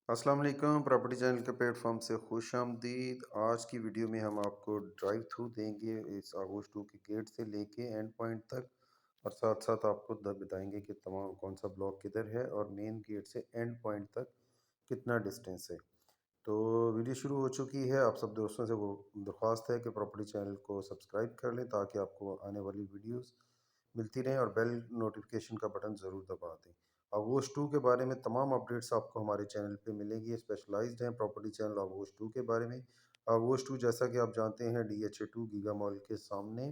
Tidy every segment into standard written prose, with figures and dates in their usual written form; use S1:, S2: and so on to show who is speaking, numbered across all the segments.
S1: अस्सलाम वालेकुम property channel के प्लेटफॉर्म से खुश आमदीद। आज की वीडियो में हम आपको ड्राइव थ्रू देंगे इस आगोश 2 के गेट से लेके एंड पॉइंट तक, और साथ साथ आपको बताएंगे कि तमाम कौन सा ब्लॉक किधर है और मेन गेट से एंड पॉइंट तक कितना डिस्टेंस है। तो वीडियो शुरू हो चुकी है। आप सब दोस्तों से वो दरख्वास्त है कि प्रॉपर्टी चैनल को सब्सक्राइब कर लें ताकि आपको आने वाली वीडियोस मिलती रहें, और बेल नोटिफिकेशन का बटन ज़रूर दबा दें। आगोश 2 के बारे में तमाम अपडेट्स आपको हमारे चैनल पे मिलेंगी। स्पेशलाइज्ड हैं प्रॉपर्टी चैनल आगोश 2 के बारे में। आगोश 2 जैसा कि आप जानते हैं DHA 2 गीगा मॉल के सामने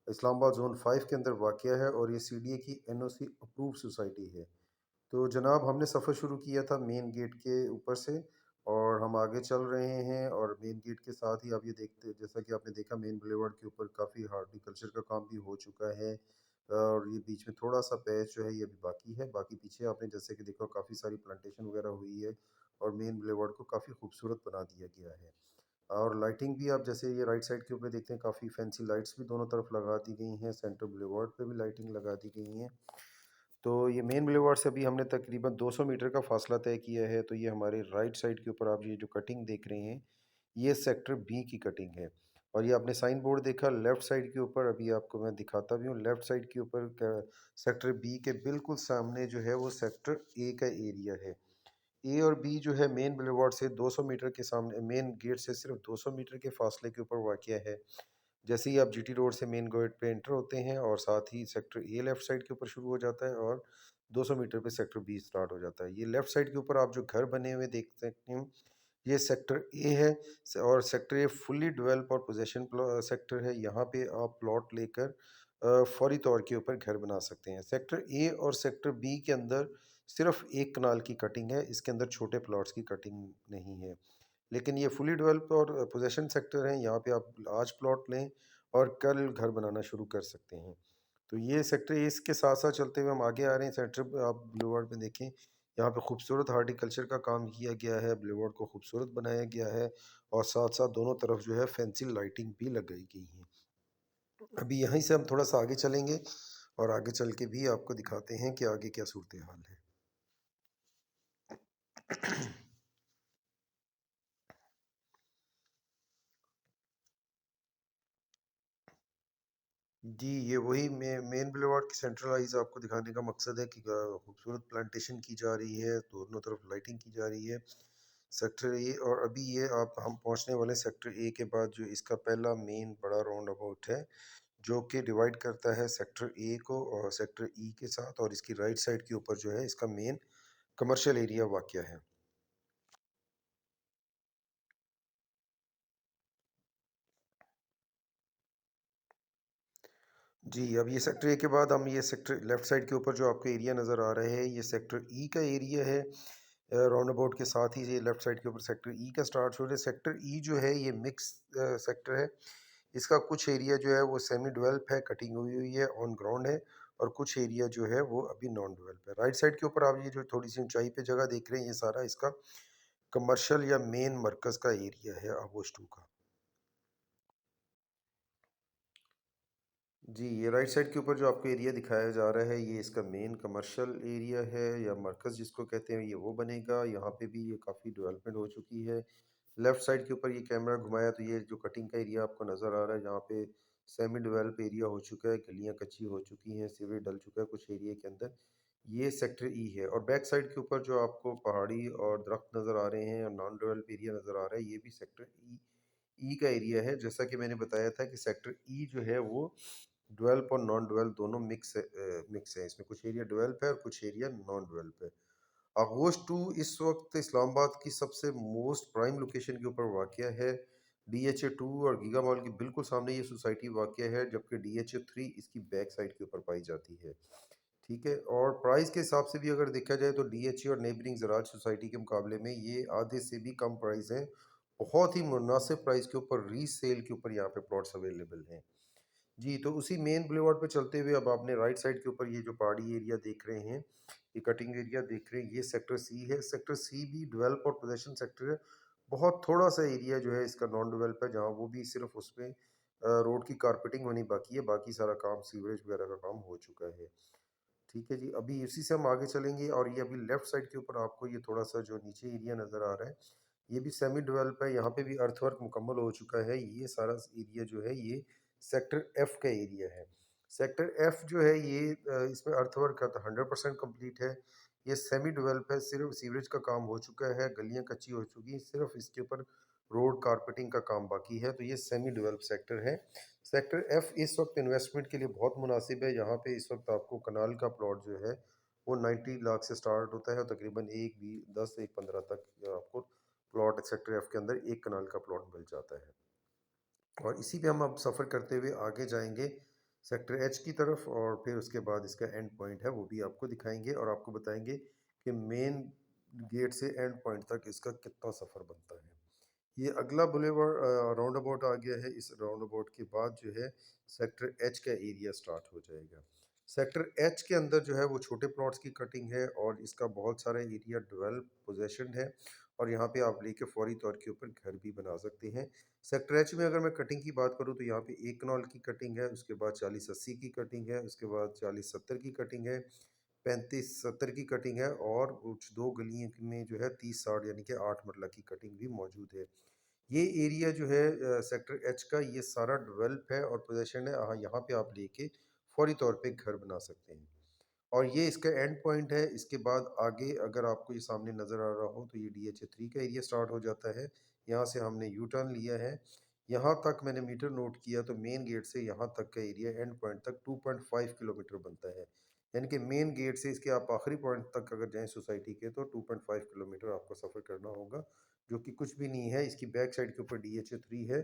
S1: इस्लामाबाद जोन 5 के अंदर वाक़या है, और ये CDA की NOC अप्रूव सोसाइटी है। तो जनाब, हमने सफ़र शुरू किया था मेन गेट के ऊपर से, और हम आगे चल रहे हैं। और मेन गेट के साथ ही आप ये देखते, जैसा कि आपने देखा, मेन बुलेवार्ड के ऊपर काफ़ी हार्टिकल्चर का काम भी हो चुका है, और ये बीच में थोड़ा सा पैच जो है ये अभी बाकी है। बाकी पीछे आपने जैसे कि देखा काफ़ी सारी प्लांटेशन वगैरह हुई है, और मेन बुलेवार्ड को काफ़ी खूबसूरत बना दिया गया है। और लाइटिंग भी आप जैसे ये राइट साइड के ऊपर देखते हैं, काफ़ी फैंसी लाइट्स भी दोनों तरफ लगा दी गई हैं। सेंटर बुलेवार्ड पे भी लाइटिंग लगा दी गई हैं। तो ये मेन बुलेवार्ड से अभी हमने तकरीबन 200 मीटर का फासला तय किया है। तो ये हमारे राइट साइड के ऊपर आप ये जो कटिंग देख रहे हैं, ये सेक्टर बी की कटिंग है। और ये आपने साइन बोर्ड देखा लेफ़्ट साइड के ऊपर, अभी आपको मैं दिखाता भी हूँ। लेफ़्ट साइड के ऊपर सेक्टर बी के बिल्कुल सामने जो है वो सेक्टर ए का एरिया है। ए और बी जो है मेन बुलेवार्ड से 200 मीटर के सामने, मेन गेट से सिर्फ 200 मीटर के फासले के ऊपर वाक़या है। जैसे ही आप GT रोड से मेन गेट पे एंटर होते हैं, और साथ ही सेक्टर ए लेफ़्ट साइड के ऊपर शुरू हो जाता है, और 200 मीटर पे सेक्टर बी स्टार्ट हो जाता है। ये लेफ़्ट साइड के ऊपर आप जो घर बने हुए देख सकते हैं, ये सेक्टर ए है। और सेक्टर ए फुल्ली डेवलप और पोजेसन सेक्टर है। यहाँ पे आप प्लॉट लेकर फौरी तौर के ऊपर घर बना सकते हैं। सेक्टर ए और सेक्टर बी के अंदर सिर्फ 1 कनाल की कटिंग है, इसके अंदर छोटे प्लॉट्स की कटिंग नहीं है। लेकिन ये फुली डेवलप्ड और पोजेशन सेक्टर है। यहाँ पे आप आज प्लॉट लें और कल घर बनाना शुरू कर सकते हैं। तो ये सेक्टर इसके साथ साथ चलते हुए हम आगे आ रहे हैं। सेक्टर पे आप बुलेवार्ड में देखें, यहाँ पे खूबसूरत हार्टिकल्चर का काम किया गया है, बुलेवार्ड को खूबसूरत बनाया गया है, और साथ साथ दोनों तरफ जो है फैंसी लाइटिंग भी लगाई गई है। अभी यहीं से हम थोड़ा सा आगे चलेंगे, और आगे चल के भी आपको दिखाते हैं कि आगे क्या सूरत हाल है। जी, ये वही मेन बुलेवार्ड की सेंट्रलाइज़ आपको दिखाने का मकसद है कि खूबसूरत प्लांटेशन की जा रही है, दोनों तरफ लाइटिंग की जा रही है। सेक्टर ए, और अभी ये आप हम पहुंचने वाले सेक्टर ए के बाद जो इसका पहला मेन बड़ा राउंड अबाउट है, जो कि डिवाइड करता है सेक्टर ए को और सेक्टर ई के साथ, और इसकी राइट साइड के ऊपर जो है इसका मेन कमर्शियल एरिया वाक़या है। जी, अब ये सेक्टर ए के बाद हम ये सेक्टर लेफ़्ट साइड के ऊपर जो आपको एरिया नज़र आ रहा है, ये सेक्टर ई का एरिया है। राउंड अबाउट के साथ ही ये लेफ़्ट साइड के ऊपर सेक्टर ई का स्टार्ट हो रहा है। सेक्टर ई जो है ये मिक्स सेक्टर है। इसका कुछ एरिया जो है वो सेमी डेवलप है, कटिंग हुई हुई है, ऑन ग्राउंड है, और कुछ एरिया जो है वो अभी नॉन डेवलप है। राइट साइड के ऊपर आप ये जो थोड़ी सी ऊंचाई पे जगह देख रहे हैं, ये सारा इसका कमर्शियल या मेन मरकज़ का एरिया है आगोश 2 का। जी, ये राइट साइड के ऊपर जो आपको एरिया दिखाया जा रहा है, ये इसका मेन कमर्शियल एरिया है, या मरकज़ जिसको कहते हैं, ये वो बनेगा। यहाँ पे भी ये काफ़ी डेवलपमेंट हो चुकी है। लेफ़्ट साइड के ऊपर ये कैमरा घुमाया तो ये जो कटिंग का एरिया आपको नज़र आ रहा है, जहाँ पे सेमी डेवलप एरिया हो चुका है, गलियाँ कच्ची हो चुकी हैं, सीवरेज डल चुका है कुछ एरिया के अंदर। ये सेक्टर ई है। और बैक साइड के ऊपर जो आपको पहाड़ी और दरख्त नज़र आ रहे हैं, और नॉन डेवलप एरिया नज़र आ रहा है, ये भी सेक्टर ई ई का एरिया है। जैसा कि मैंने बताया था कि सेक्टर ई जो है वो डेवलप और नॉन डेवलप दोनों मिक्स है। इसमें कुछ एरिया डेवलप है और कुछ एरिया नॉन डेवलप है। आगोश 2 इस वक्त इस्लामाबाद की सबसे मोस्ट प्राइम लोकेशन के ऊपर वाक़या है। DHA 2 और गीगा मॉल के बिल्कुल सामने ये सोसाइटी वाक़या है, जबकि DHA 3 इसकी बैक साइड के ऊपर पाई जाती है। ठीक है, और प्राइस के हिसाब से भी अगर देखा जाए तो DHA और नेबरिंग ज़राअत सोसाइटी के मुकाबले में ये आधे से भी कम प्राइस है। बहुत ही मुनासिब प्राइस के ऊपर रीसेल के ऊपर यहाँ पे प्लॉट्स अवेलेबल हैं। जी, तो उसी मेन बुलेवार्ड पे चलते हुए अब आपने राइट साइड के ऊपर ये जो पहाड़ी एरिया देख रहे हैं, ये कटिंग एरिया देख रहे हैं, ये सेक्टर सी है। सेक्टर सी भी डेवलप और पोजेशन सेक्टर है। बहुत थोड़ा सा एरिया जो है इसका नॉन डेवलप है, जहाँ वो भी सिर्फ उसमें रोड की कारपेटिंग होनी बाकी है, बाकी सारा काम सीवरेज वगैरह का काम हो चुका है। ठीक है जी, अभी इसी से हम आगे चलेंगे और ये अभी लेफ्ट साइड के ऊपर आपको ये थोड़ा-सा जो नीचे एरिया नज़र आ रहा है, ये भी सेमी डेवलप है, यहाँ पे भी अर्थवर्क मुकम्मल हो चुका है। ये सारा एरिया जो है ये सेक्टर एफ का एरिया है। सेक्टर एफ जो है ये इसमें अर्थवर्क का तो 100% कंप्लीट है। ये सेमी डेवलप है, सिर्फ़ सीवरेज का काम हो चुका है, गलियाँ कच्ची हो चुकी हैं, सिर्फ़ इसके ऊपर रोड कारपेटिंग का काम बाकी है, तो ये सेमी डेवलप सेक्टर है। सेक्टर एफ इस वक्त इन्वेस्टमेंट के लिए बहुत मुनासिब है। यहाँ पे इस वक्त आपको कनाल का प्लॉट जो है वो 90 लाख से स्टार्ट होता है और तकरीबन 10 एक 15 तक आपको प्लॉट सेक्टर एफ के अंदर एक कनाल का प्लॉट मिल जाता है। और इसी पे हम अब सफ़र करते हुए आगे जाएंगे सेक्टर एच की तरफ और फिर उसके बाद इसका एंड पॉइंट है वो भी आपको दिखाएंगे और आपको बताएंगे कि मेन गेट से एंड पॉइंट तक इसका कितना सफ़र बनता है। ये अगला बुलेवार्ड राउंड अबाउट आ गया है। इस राउंड अबाउट के बाद जो है सेक्टर एच का एरिया स्टार्ट हो जाएगा। सेक्टर एच के अंदर जो है वो छोटे प्लॉट्स की कटिंग है और इसका बहुत सारा एरिया डेवलप पोजेशन है और यहाँ पे आप लेके फौरी तौर के ऊपर घर भी बना सकते हैं। सेक्टर एच में अगर मैं कटिंग की बात करूँ तो यहाँ पे 1 कनाल की कटिंग है, उसके बाद 40-80 की कटिंग है, उसके बाद 40-70 की कटिंग है, 35-70 की कटिंग है और कुछ 2 गलियों में जो है 30-60 यानी कि 8 मरला की कटिंग भी मौजूद है। ये एरिया जो है सेक्टर एच का ये सारा डेवलप है और पोजीशन है। हाँ, यहाँ पे आप लेके फौरी तौर पे घर बना सकते हैं और ये इसका एंड पॉइंट है। इसके बाद आगे अगर आपको ये सामने नज़र आ रहा हो तो ये DH3 का एरिया स्टार्ट हो जाता है। यहाँ से हमने यू टर्न लिया है। यहाँ तक मैंने मीटर नोट किया तो मेन गेट से यहाँ तक का एरिया एंड पॉइंट तक 2.5 किलोमीटर बनता है। यानी कि मेन गेट से इसके आप आखिरी पॉइंट तक अगर जाएँ सोसाइटी के तो 2.5 किलोमीटर आपको सफ़र करना होगा, जो कि कुछ भी नहीं है। इसकी बैक साइड के ऊपर DH3 है,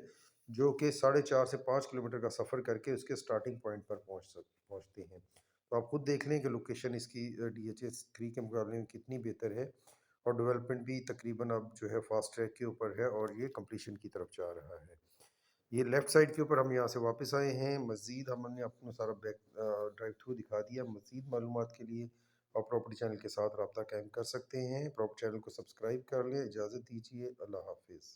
S1: जो कि 4.5 से 5 किलोमीटर का सफ़र करके उसके स्टार्टिंग पॉइंट पर पहुँचते हैं। तो आप खुद देख लें कि लोकेशन इसकी DH3 के मुकाबले में कितनी बेहतर है और डेवलपमेंट भी तकरीबन अब जो है फास्ट ट्रैक के ऊपर है और ये कंप्लीशन की तरफ जा रहा है। ये लेफ्ट साइड के ऊपर हम यहाँ से वापस आए हैं। मज़ीद हमने अपना सारा बैक ड्राइव थ्रू दिखा दिया। मज़ीद मालूमात के लिए आप प्रॉपर्टी चैनल के साथ रब्ता कायम कर सकते हैं। प्रॉपर्टी चैनल को सब्सक्राइब कर लें। इजाज़त दीजिए। अल्लाह हाफ़िज़।